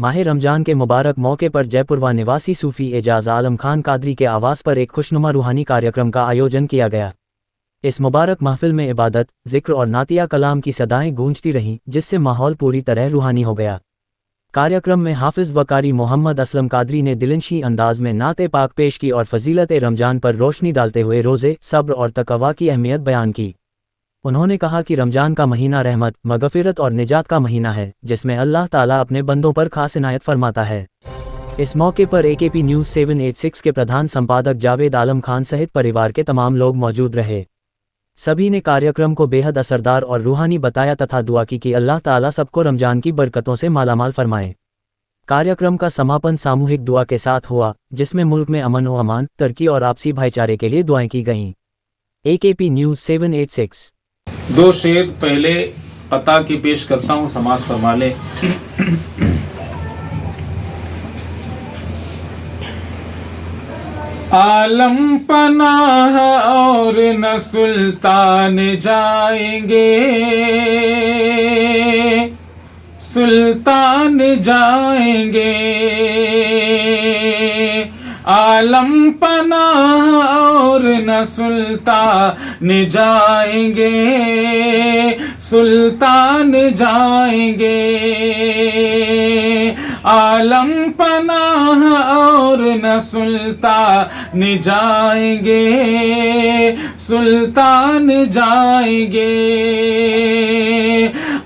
ماہ رمضان کے مبارک موقع پر جے پور نواسی صوفی اعجاز عالم خان قادری کے آواز پر ایک خوشنما روحانی کاریہ کا آیوجن کیا گیا۔ اس مبارک محفل میں عبادت، ذکر اور نعتیہ کلام کی صدائیں گونجتی رہیں، جس سے ماحول پوری طرح روحانی ہو گیا۔ کاریہ میں حافظ و قاری محمد اسلم قادری نے دلنشین انداز میں نعت پاک پیش کی اور فضیلت رمضان پر روشنی ڈالتے ہوئے روزے، صبر اور تقویٰ کی اہمیت بیان کی۔ انہوں نے کہا کہ رمضان کا مہینہ رحمت، مغفرت اور نجات کا مہینہ ہے، جس میں اللہ تعالیٰ اپنے بندوں پر خاص عنایت فرماتا ہے۔ اس موقع پر AKP نیوز 786 کے پردھان سمپادک جاوید عالم خان سہت پریوار کے تمام لوگ موجود رہے۔ سبھی نے کاریہ کو بے حد اثردار اور روحانی بتایا تتھا دعا کی کہ اللہ تعالیٰ سب کو رمضان کی برکتوں سے مالا مال فرمائے۔ کاریہ کا سماپن ساموہک دعا کے ساتھ ہوا، جس میں ملک میں امن و امان، ترقی اور آپسی بھائی چارے کے لیے دعائیں کی گئیں۔ AKP news 786۔ دو شعر پہلے عطا کی پیش کرتا ہوں، سماعت فرما لیں۔ عالم پناہ اور نہ سلطان جائیں گے، سلطان جائیں گے۔ عالم پناہ اور نہ سلطان جائیں گے، سلطان جائیں گے۔ عالم پناہ اور نہ سلطان جائیں گے، سلطان جائیں گے۔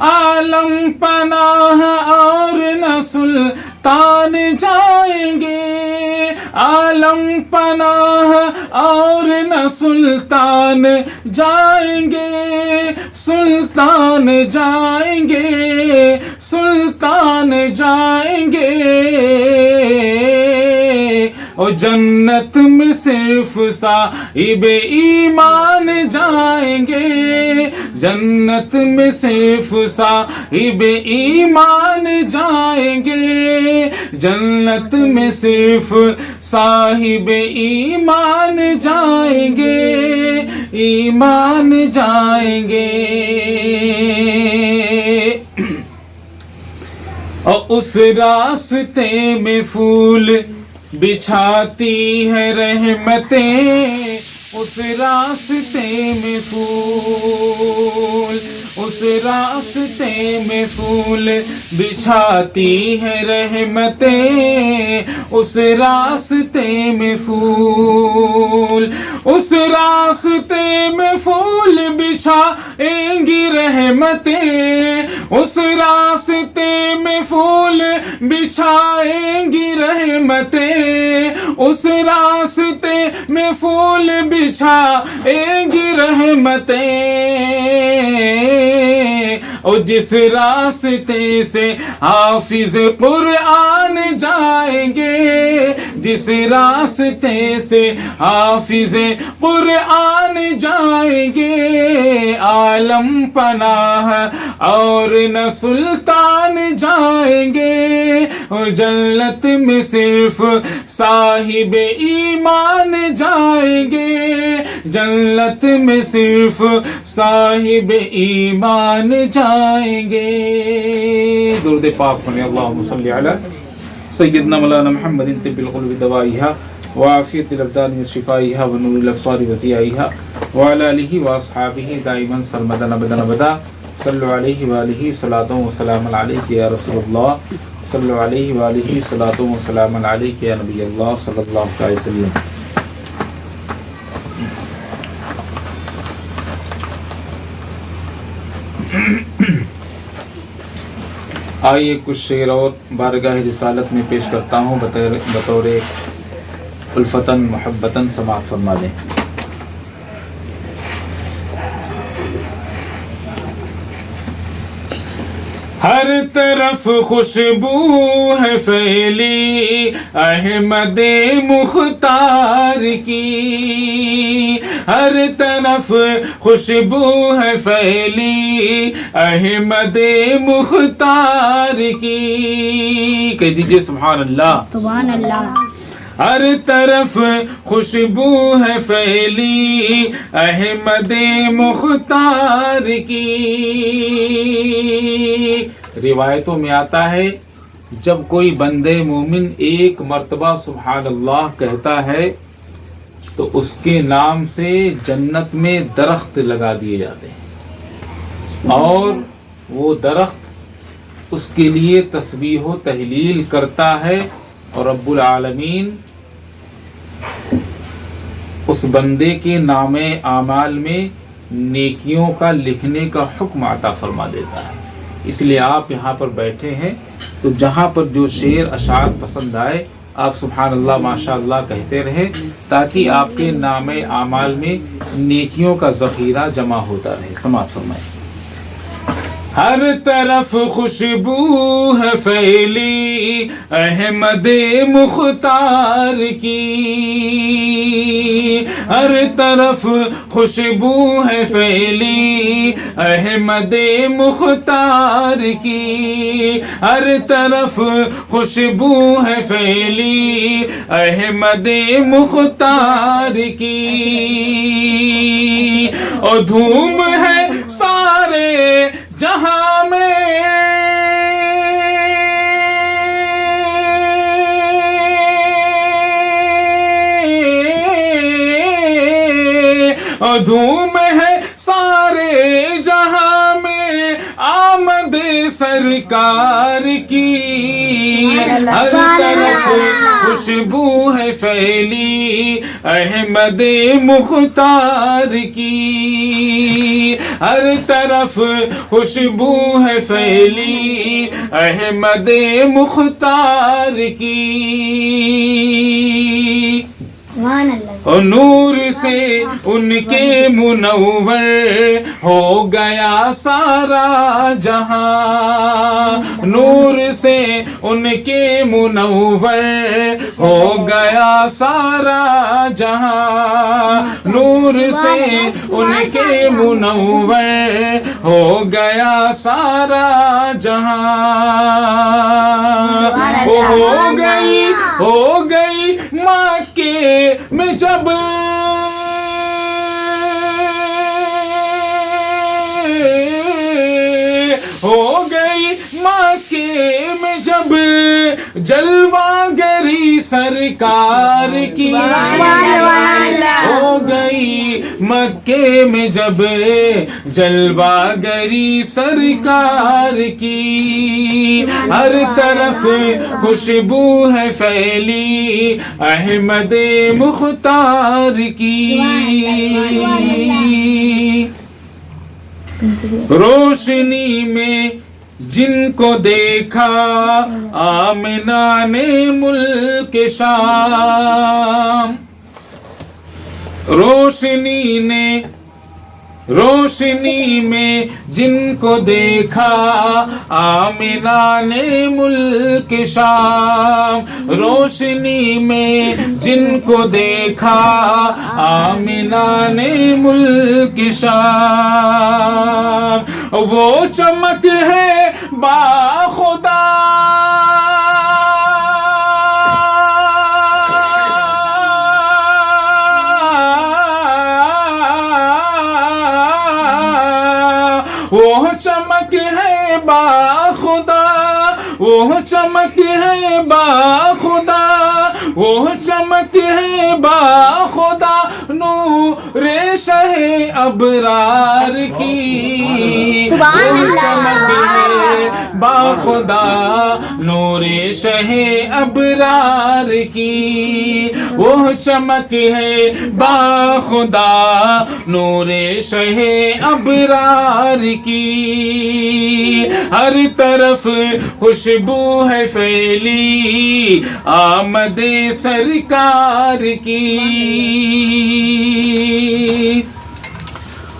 عالم پناہ اور نہ سلطان جائیں گے، عالم پناہ اور نہ سلطان جائیں گے، سلطان جائیں گے، سلطان جائیں گے۔ اور جنت میں صرف صاحب ایمان جائیں گے، جنت میں صرف صاحب ایمان جائیں گے، جنت میں صرف صاحب ایمان جائیں گے، ایمان جائیں گے۔ اور اس راستے میں پھول بچھاتی ہے رحمتیں، اس راستے میں پھول، اس راستے میں پھول بچھاتی ہے رحمتیں، اس راستے میں پھول، اس راستے میں پھول بچھائیں گی رحمتیں، اس راستے میں پھول بچھائیں گی رحمتیں، اس راستے میں پھول بچھائیں گی رحمتیں۔ اور جس راستے سے حافظ قرآن جائیں گے، جس راستے سے حافظ قرآن جائیں گے، عالم پناہ اور نہ سلطان جائیں گے، اور جنت میں صرف صاحب ایمان جائیں گے، جنت میں صرف صاحب ایمان جائیں گے۔ درود پاک پڑھیں، اللہم صلی علی سیدنا مولانا محمد طب القلوب دوائها وعافیت الابدان وشفائها ونور الابصار وضیائها وعلی آلہ واصحابہ دائما سرمدا ابدا ابدا۔ صلو علیہ وآلہ صلاۃ و سلام علیک یا رسول اللہ، صلو علیہ وآلہ صلاۃ و سلام علیک یا نبی اللہ صلی اللہ علیہ وسلم۔ آئیے کچھ شعر اور بارگاہ رسالت میں پیش کرتا ہوں بطور الفتن محبتن، سماعت فرما دیں۔ ہر طرف خوشبو ہے پھیلی احمد مختار کی، ہر طرف خوشبو ہے پھیلی احمد مختار کی۔ کہہ دیجئے سبحان اللہ، سبحان اللہ۔ ہر طرف خوشبو ہے پھیلی احمد مختار کی۔ روایتوں میں آتا ہے جب کوئی بندے مومن ایک مرتبہ سبحان اللہ کہتا ہے تو اس کے نام سے جنت میں درخت لگا دیے جاتے ہیں، اور وہ درخت اس کے لیے تسبیح و تہلیل کرتا ہے، اور رب العالمین اس بندے کے نام اعمال میں نیکیوں کا لکھنے کا حکم عطا فرما دیتا ہے۔ اس لیے آپ یہاں پر بیٹھے ہیں تو جہاں پر جو شعر اشعار پسند آئے آپ سبحان اللہ ماشاء اللہ کہتے رہیں، تاکہ آپ کے نام اعمال میں نیکیوں کا ذخیرہ جمع ہوتا رہے۔ سماعت فرمائیں۔ ہر طرف خوشبو ہے پھیلی احمد مختار کی، ہر طرف خوشبو ہے پھیلی احمد مختار کی، ہر طرف خوشبو ہے پھیلی احمد مختار کی، اور دھوم ہے سارے جہاں میں اور دھوم ہے سارے جہاں میں آمد سرکار کی، ہر طرف خوشبو ہے پھیلی احمد مختار کی، ہر طرف خوشبو ہے پھیلی احمد مختار کی، اور نور سے ان کے منور ہو گیا سارا جہاں، نور سے ان کے منور ہو گیا سارا جہاں، نور سے ان کے منور ہو گیا سارا جہاں، ہو گئی مکے میں جب ہو گئی مکے میں جب جلوہ گری سرکار کی، ہو گئی مکے میں جب جلوہ گری سرکار کی، ہر طرف خوشبو ہے پھیلی احمد مختار کی، روشنی میں جن کو دیکھا آمنہ نے ملک شام، روشنی میں جن کو دیکھا آمنہ نے ملک شام، روشنی میں جن کو دیکھا آمنہ نے ملک شام، وہ چمک ہے باخدا وہ چمک ہے باخدا، وہ چمک ہے باخدا، وہ چمک ہے باخدا نور شہ ابرار کی، وہ چمک ہے باخدا نور شہ ابرار کی، وہ چمک ہے باخدا نور شہ ابرار کی، ہر طرف خوشبو ہے پھیلی آمد سرکار کی،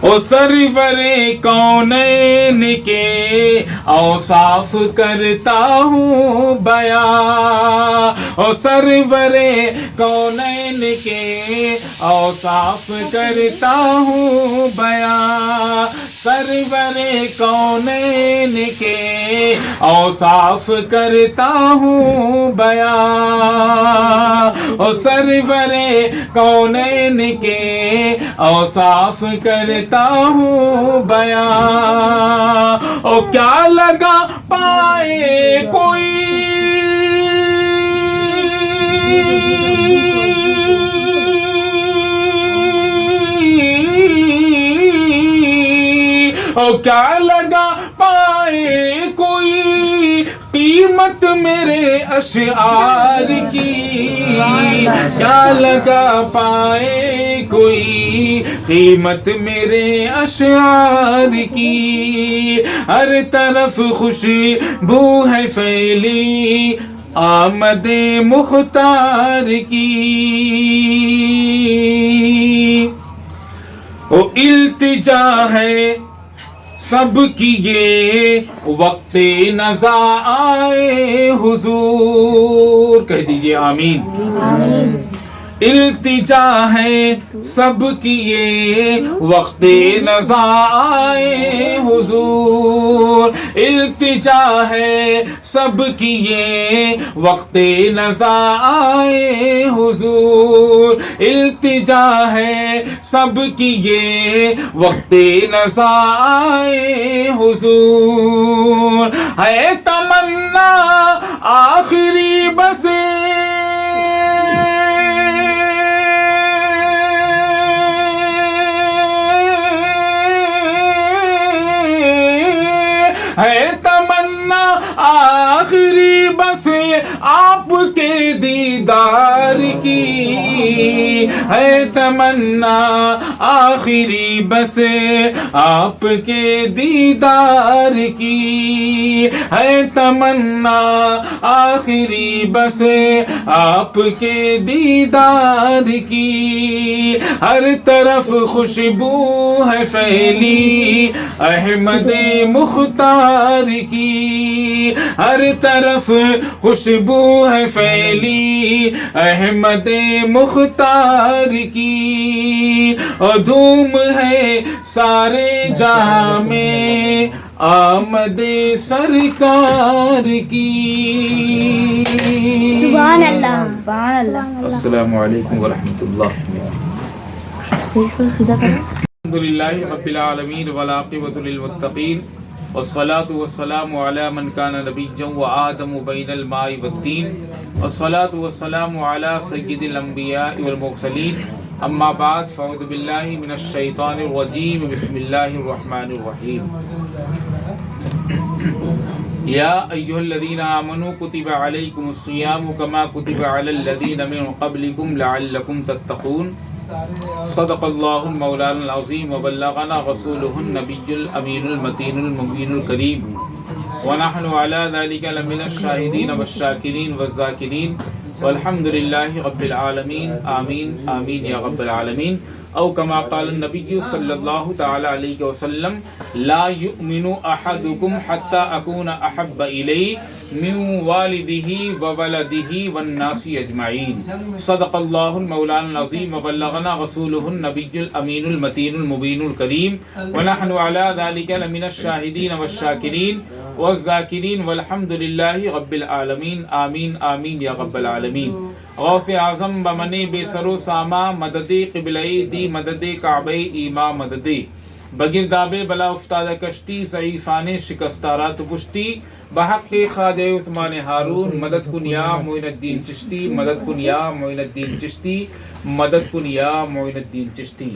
او سرور کونین کے اوصاف کرتا ہوں بیان، او سرور کونین کے اوصاف کرتا ہوں بیان، سرور کونین کے اوصاف کرتا ہوں بیان، او سرور کونین کے اوصاف کرتا ہوں بیان، او کیا لگا پائے کوئی اور کیا لگا پائے کوئی قیمت میرے اشعار کی، کیا لگا پائے کوئی قیمت میرے اشعار کی، ہر طرف خوشبو ہے پھیلی آمد مختار کی، او التجا ہے سب کی یہ وقت نزا آئے حضور، کہہ دیجئے آمین۔ التجا ہے سب کی یہ وقت نزا آئے حضور، التجا ہے سب کی یہ وقت نزا آئے حضور، التجا ہے سب کی یہ وقت نزا آئے حضور، ہے تمنا آخری بسے ہے تمنا آخری بس آپ کے دیدار کی، ہے تمنا آخری بس آپ کے دیدار کی، ہے تمنا آخری بس آپ کے دیدار کی، ہر طرف خوشبو ہے پھیلی احمد مختار کی، ہر طرف خوشبو ہے پھیلی احمد مختار کی، اور دھوم ہے سارے جہاں میں آمد سرکار کی۔ سبحان اللہ، سبحان اللہ۔ السلام علیکم ورحمۃ اللہ۔ الحمدللہ رب العالمین والعاقبۃ للمتقین والصلاة والسلام علی من کان نبیا وآدم بین الماء والطین والصلاة والسلام علی سید الانبیاء والمرسلین، اما بعد فاعوذ باللہ من الشیطان الرجیم، بسم اللہ الرحمن الرحیم۔ یا ایھا الذین آمنوا کتب علیکم الصیام کما کتب علی الذین من قبلکم لعلکم تتقون، صدق اللہ مولانا العظیم وبلغنا رسولہ النبی الامین المتین المبین الکریم، ونحن علی ذلک لمن الشاہدین والشاکرین والذاکرین، والحمد للہ رب العالمین، آمین آمین یا رب العالمین۔ او کما قال النبی صلی اللہ تعالی علیہ وسلم، لا یؤمن احدکم حتی اکون احب الیہ من والدہ وولدہ والناس اجمعین، صدق اللہ مولانا العظیم وبلغنا رسولہ النبی الامین المتین المبین الکریم، ونحن علی ذلک لمن الشاہدین والشاکرین والذاکرین، والحمد للہ رب العالمین، آمین آمین یا رب العالمین۔ غوث اعظم بمن بے سر و ساما مدد قبلہ دی مدد کعبہ ایما مدد، بگرداب بلا افتاد کشتی ضعیفان شکستارات پشتی، بحق خواجہ عثمان ہارون مدد کن یا معین الدین چشتی، مدد کن یا معین الدین چشتی، مدد کن یا معین الدین چشتی۔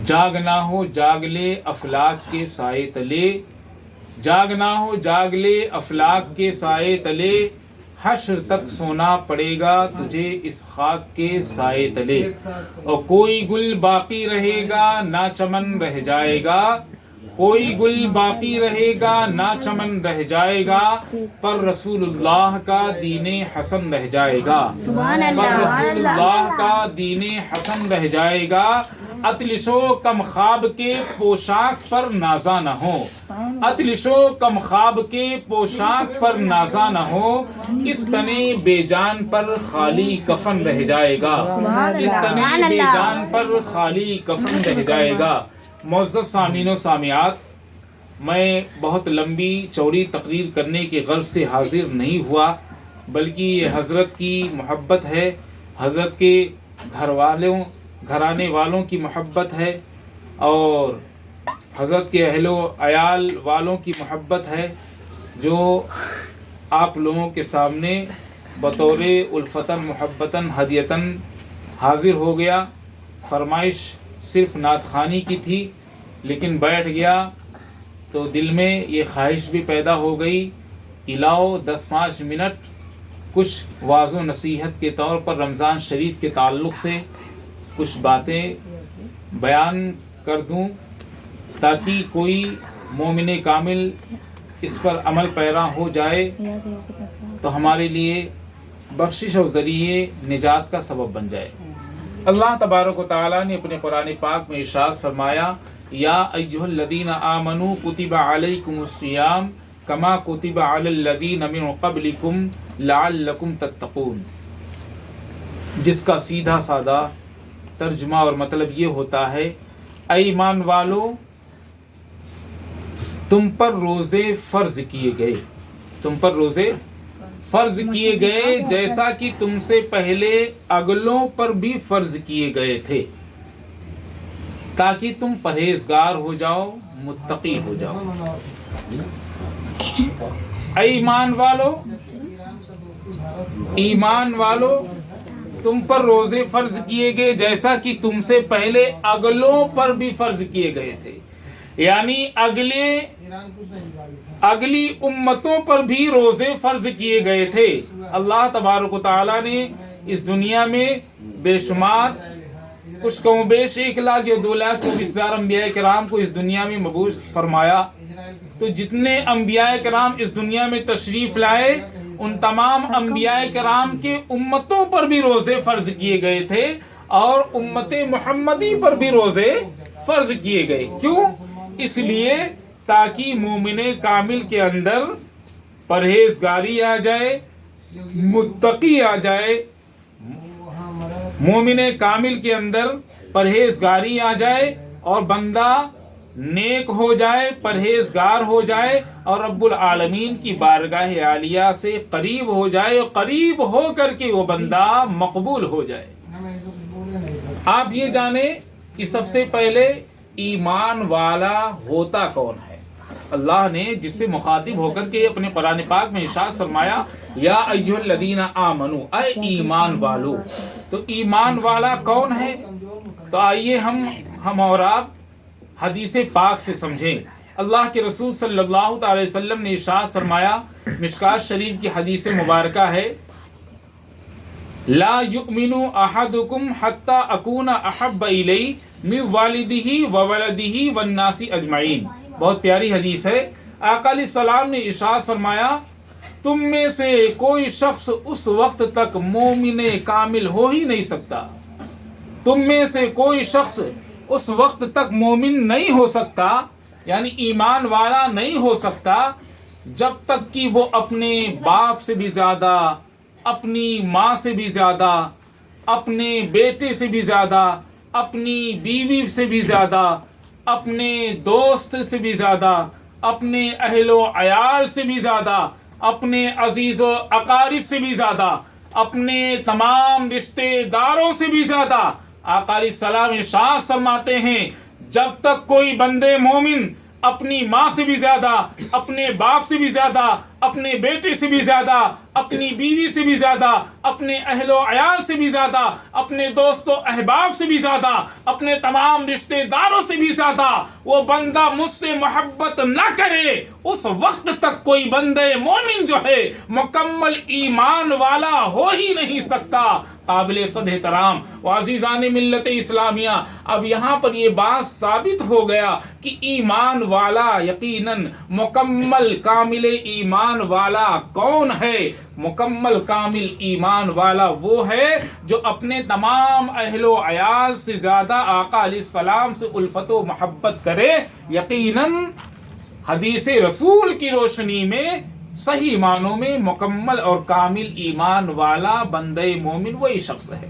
جاگنا ہو جاگ لے افلاک کے سائے تلے، جاگنا ہو جاگ لے افلاک کے سائے تلے، حشر تک سونا پڑے گا تجھے اس خاک کے سائے تلے، اور کوئی گل باقی رہے گا نہ چمن رہ جائے گا، کوئی گل باقی رہے گا نہ چمن رہ جائے گا، پر رسول اللہ کا دین حسن رہ جائے گا، پر رسول اللہ کا دین حسن رہ جائے گا، اطلسو کم خواب کے پوشاک پر نازا نہ ہو، اطلسو کم خواب کے پوشاک پر نازا نہ ہو، اس تنے بے جان پر خالی کفن رہ جائے گا، اس تنے بے جان پر خالی کفن رہ جائے گا۔ معزز سامعین و سامعات، میں بہت لمبی چوڑی تقریر کرنے کے غرض سے حاضر نہیں ہوا، بلکہ یہ حضرت کی محبت ہے، حضرت کے گھرانے والوں کی محبت ہے، اور حضرت کے اہل و عیال والوں کی محبت ہے، جو آپ لوگوں کے سامنے بطور الفتن محبتاً ہدیتاً حاضر ہو گیا. فرمائش صرف نعت خوانی کی تھی، لیکن بیٹھ گیا تو دل میں یہ خواہش بھی پیدا ہو گئی، الاؤ 10-5 منٹ کچھ واعظ و نصیحت کے طور پر رمضان شریف کے تعلق سے کچھ باتیں بیان کر دوں تاکہ کوئی مومن کامل اس پر عمل پیرا ہو جائے تو ہمارے لیے بخشش اور ذریعے نجات کا سبب بن جائے. اللہ تبارک و تعالیٰ نے اپنے قرآن پاک میں ارشاد فرمایا، یا ایھا الذین آمنوا کتب علیکم الصیام کما کتب علی الذین من قبلکم لعلکم تتقون، جس کا سیدھا سادہ ترجمہ اور مطلب یہ ہوتا ہے، اے ایمان والو تم پر روزے فرض کیے گئے، تم پر روزے فرض کیے گئے جیسا کہ تم سے پہلے اگلوں پر بھی فرض کیے گئے تھے، تاکہ تم پرہیزگار ہو جاؤ، متقی ہو جاؤ. اے ایمان والو تم پر روزے فرض کیے گئے جیسا کہ تم سے پہلے اگلوں پر بھی فرض کیے گئے تھے، یعنی اگلی امتوں پر بھی روزے فرض کیے گئے تھے. اللہ تبارک و تعالیٰ نے اس دنیا میں بے شمار کچھ کم و بیش 1 لاکھ یا 2,24,000 انبیاء کرام کو اس دنیا میں مبعوث فرمایا. تو جتنے انبیاء کرام اس دنیا میں تشریف لائے ان تمام انبیاء کرام کے امتوں پر بھی روزے فرض کیے گئے تھے اور امت محمدی پر بھی روزے فرض کیے گئے. کیوں؟ اس لیے تاکہ مومن کامل کے اندر پرہیزگاری آ جائے، متقی آ جائے. مومن کامل کے اندر پرہیزگاری آ جائے اور بندہ نیک ہو جائے، پرہیزگار ہو جائے اور رب العالمین کی بارگاہ عالیہ سے قریب ہو جائے، قریب ہو کر کے وہ بندہ مقبول ہو جائے. آپ یہ جانیں کہ سب سے پہلے ایمان والا ہوتا کون ہے. اللہ نے جس سے مخاطب ہو کر کے اپنے قرآن پاک میں ارشاد فرمایا، یا ایھا الذین آمنوا، اے ایمان والو. تو ایمان والا کون ہے؟ تو آئیے ہم اور آپ حدیث پاک سے سمجھیں. اللہ کے رسول صلی اللہ تعالی وسلم نے ارشاد فرمایا، مشکات شریف کی حدیث مبارکہ ہے، لا یؤمن احدکم حتی اکون احب الیہ من والدہ وولدہ والناس اجمعین. بہت پیاری حدیث ہے. آقا علیہ السلام نے ارشاد فرمایا، تم میں سے کوئی شخص اس وقت تک مومن کامل ہو ہی نہیں سکتا، تم میں سے کوئی شخص اس وقت تک مومن نہیں ہو سکتا، یعنی ایمان والا نہیں ہو سکتا، جب تک کہ وہ اپنے باپ سے بھی زیادہ، اپنی ماں سے بھی زیادہ، اپنے بیٹے سے بھی زیادہ، اپنی بیوی سے بھی زیادہ، اپنے دوست سے بھی زیادہ، اپنے اہل و عیال سے بھی زیادہ، اپنے عزیز و اقارب سے بھی زیادہ، اپنے تمام رشتے داروں سے بھی زیادہ. آقا علیہ السلام ارشاد فرماتے ہیں، جب تک کوئی بندے مومن اپنی ماں سے بھی زیادہ، اپنے باپ سے بھی زیادہ، اپنے بیٹے سے بھی زیادہ، اپنی بیوی سے بھی زیادہ، اپنے اہل و عیال سے بھی زیادہ، اپنے دوست و احباب سے بھی زیادہ، اپنے تمام رشتے داروں سے بھی زیادہ وہ بندہ مجھ سے محبت نہ کرے، اس وقت تک کوئی بندے مومن جو ہے مکمل ایمان والا ہو ہی نہیں سکتا. قابل صد احترام و عزیزان ملت اسلامیہ، اب یہاں پر یہ بات ثابت ہو گیا کہ ایمان والا یقیناً مکمل کامل ایمان والا کون ہے. مکمل کامل ایمان والا وہ ہے جو اپنے تمام اہل و عیال سے زیادہ آقا علیہ السلام سے الفت و محبت کرے. یقیناً حدیث رسول کی روشنی میں صحیح معنوں میں مکمل اور کامل ایمان والا بندہ مومن وہی شخص ہے.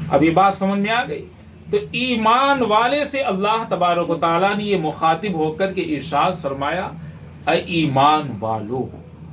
اب یہ بات سمجھ میں آ گئی. تو ایمان والے سے اللہ تبارک و تعالیٰ نے یہ مخاطب ہو کر کے ارشاد فرمایا، اے ایمان والو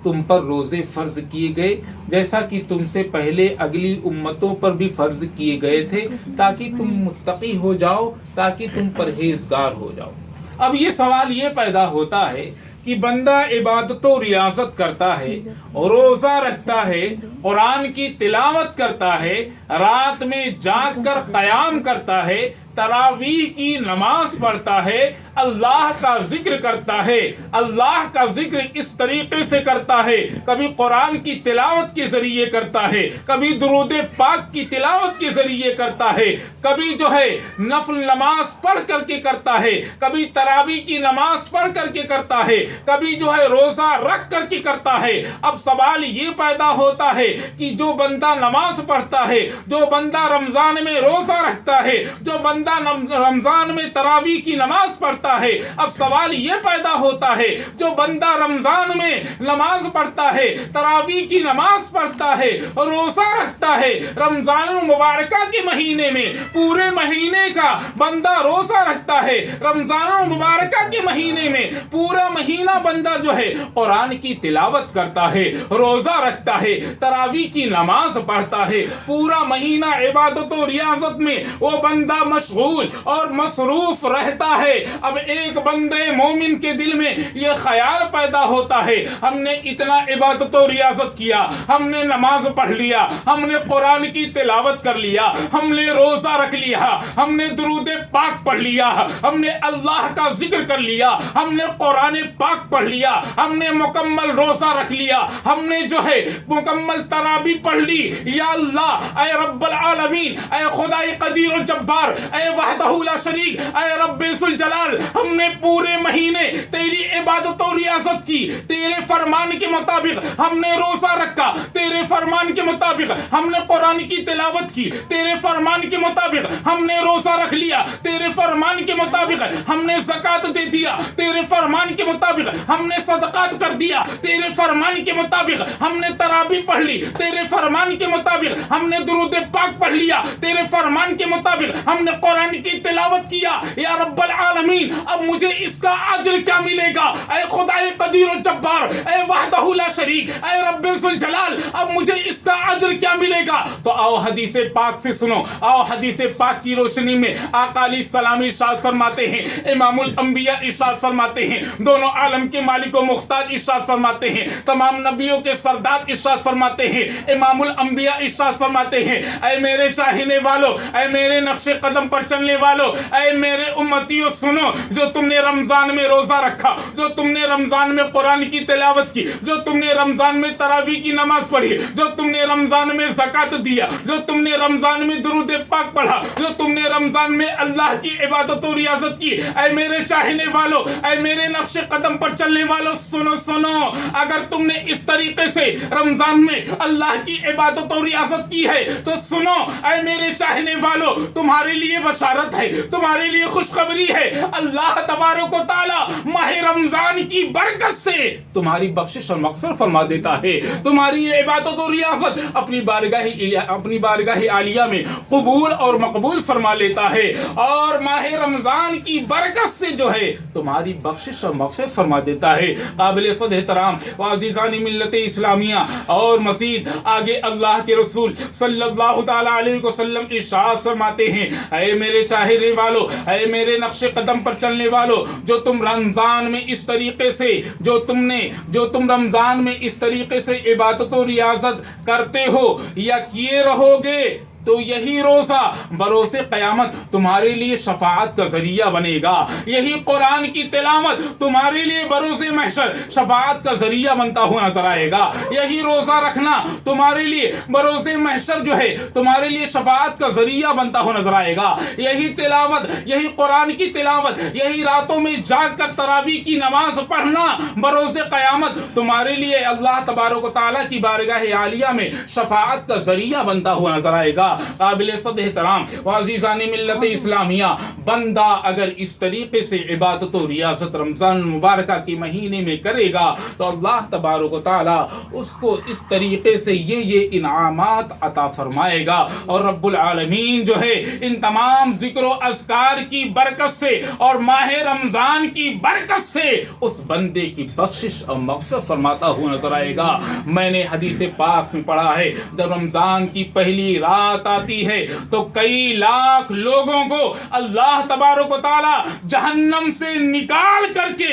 تم پر روزے فرض کیے گئے جیسا کہ تم سے پہلے اگلی امتوں پر بھی فرض کیے گئے تھے، تاکہ تم متقی ہو جاؤ، تاکہ تم پرہیزگار ہو جاؤ. اب یہ سوال یہ پیدا ہوتا ہے کہ بندہ عبادت و ریاضت کرتا ہے، روزہ رکھتا ہے، قرآن کی تلاوت کرتا ہے، رات میں جاگ کر قیام کرتا ہے، تراویح کی نماز پڑھتا ہے، اللہ کا ذکر کرتا ہے، اللہ کا ذکر اس طریقے سے کرتا ہے، کبھی قرآن کی تلاوت کے ذریعے کرتا ہے، کبھی درود پاک کی تلاوت کے ذریعے کرتا ہے، کبھی جو ہے نفل نماز پڑھ کر کے کرتا ہے، کبھی تراویح کی نماز پڑھ کر کے کرتا ہے، کبھی جو ہے روزہ رکھ کر کے کرتا ہے۔ اب سوال یہ پیدا ہوتا ہے کہ جو بندہ نماز پڑھتا ہے، جو بندہ رمضان میں روزہ رکھتا ہے، جو بندہ رمضان میں تراویح کی نماز پڑھتا ہے، اب سوال یہ پیدا ہوتا ہے جو بندہ رمضان میں نماز پڑھتا ہے، تراویح کی نماز پڑھتا ہے، روزہ رکھتا ہے، رمضان المبارکہ کے مہینے میں پورے مہینے کا بندہ روزہ رکھتا ہے، رمضان المبارکہ کے مہینے میں پورا مہینہ بندہ جو ہے قرآن کی تلاوت کرتا ہے، روزہ رکھتا ہے، تراویح کی نماز پڑھتا ہے، پورا مہینہ عبادت و ریاضت میں وہ بندہ مشغول اور مصروف رہتا ہے۔ اب ایک بندے مومن کے دل میں یہ خیال پیدا ہوتا ہے، ہم نے اتنا عبادت و ریاضت کیا، ہم نے نماز پڑھ لیا، ہم نے قرآن کی تلاوت کر لیا، ہم نے روزہ رکھ لیا، ہم نے درود پاک پڑھ لیا، ہم نے اللہ کا ذکر کر لیا، ہم نے قرآن پاک پڑھ لیا، ہم نے مکمل روزہ رکھ لیا، ہم نے جو ہے مکمل تراویح پڑھ لی۔ یا اللہ، اے رب العالمین، اے خدائے قدیر و جبار، اے وحدہ لا شریک، اے رب ذوالجلال، ہم نے پورے مہینے تیری عبادت و ریاضت کی، تیرے فرمان کے مطابق ہم نے روزہ رکھا، تیرے فرمان کے مطابق ہم نے قرآن کی تلاوت کی، تیرے فرمان کے مطابق ہم نے روزہ رکھ لیا، تیرے فرمان کے مطابق ہم نے زکوٰۃ دے دیا، تیرے فرمان کے مطابق ہم نے صدقات کر دیا، تیرے فرمان کے مطابق ہم نے تراویح پڑھ لی، تیرے فرمان کے مطابق ہم نے درود پاک پڑھ لیا، تیرے فرمان کے مطابق ہم نے قرآن کی تلاوت کیا۔ یا رب العالمین، اب مجھے اس کا اجر کیا ملے گا؟ اے خدائے قدیر و جبار، اے وحدہ لا شریک، اے رب ذوالجلال، اب مجھے اس کا اجر کیا ملے گا؟ تو آؤ حدیث پاک سے سنو، آؤ حدیث پاک کی روشنی میں آقا علیہ السلام ارشاد فرماتے ہیں، امام الانبیاء ارشاد فرماتے ہیں، دونوں عالم کے مالک و مختار ارشاد فرماتے ہیں، تمام نبیوں کے سردار ارشاد فرماتے ہیں، امام الانبیاء ارشاد فرماتے ہیں، اے میرے چاہنے والو، اے میرے نقش قدم پر چلنے والو، اے میرے امتیوں، سنو، جو تم نے رمضان میں روزہ رکھا، جو تم نے رمضان میں قرآن کی تلاوت کی، جو تم نے رمضان میں تراویح کی نماز پڑھی، جو تم نے رمضان میں زکوٰۃ دیا، جو تم نے رمضان میں درود پاک پڑھا، جو تم نے رمضان میں اللہ کی عبادت و ریاضت کی، اے میرے چاہنے والو، اے میرے نقش قدم پر چلنے والو، سنو سنو، اگر تم نے اس طریقے سے رمضان میں اللہ کی عبادت و ریاضت کی ہے تو سنو، اے میرے چاہنے والو، تمہارے لیے بشارت ہے، تمہارے لیے خوشخبری ہے، اللہ تبارک و تعالی ماہ رمضان کی برکت سے تمہاری بخشش اور مغفرت فرما دیتا ہے، تمہاری یہ عبادت و ریاضت اپنی بارگاہ عالیہ میں قبول اور مقبول فرما لیتا ہے، اور ماہ رمضان کی برکت سے جو ہے تمہاری بخشش اور مغفرت فرما دیتا ہے۔ قابل صد احترام وعزیزان ملت اسلامیہ، اور مزید آگے اللہ کے رسول صلی اللہ تعالی علیہ وسلم ارشاد فرماتے ہیں، اے میرے چاہنے والو، اے میرے نقش قدم پر چلنے والو، جو تم رمضان میں اس طریقے سے جو تم رمضان میں اس طریقے سے عبادت و ریاضت کرتے ہو یا کیے رہو گے تو یہی روزہ بروز قیامت تمہارے لیے شفاعت کا ذریعہ بنے گا، یہی قرآن کی تلاوت تمہارے لیے بروز محشر شفاعت کا ذریعہ بنتا ہوا نظر آئے گا، یہی روزہ رکھنا تمہارے لیے بروز محشر جو ہے تمہارے لیے شفاعت کا ذریعہ بنتا ہوا نظر آئے گا، یہی تلاوت، یہی قرآن کی تلاوت، یہی راتوں میں جاگ کر تراویح کی نماز پڑھنا بروز قیامت تمہارے لیے اللہ تبارک و تعالیٰ کی بارگاہ عالیہ میں شفاعت کا ذریعہ بنتا ہوا نظر آئے گا۔ قابل صد احترام وعزیزان ملت اسلامیہ، بندہ اگر اس طریقے سے عبادت و ریاضت رمضان مبارکہ کے مہینے میں کرے گا تو اللہ تبارک و تعالی اس کو اس طریقے سے یہ انعامات عطا فرمائے گا، اور رب العالمین جو ہے ان تمام ذکر و اذکار کی برکت سے اور ماہ رمضان کی برکت سے اس بندے کی بخشش اور مغفرت فرماتا ہوا نظر آئے گا۔ میں نے حدیث پاک میں پڑھا ہے، جب رمضان کی پہلی رات آتی ہے تو کئی لاکھ لوگوں کو اللہ تبارک و تعالی جہنم سے نکال کر کے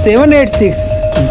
786,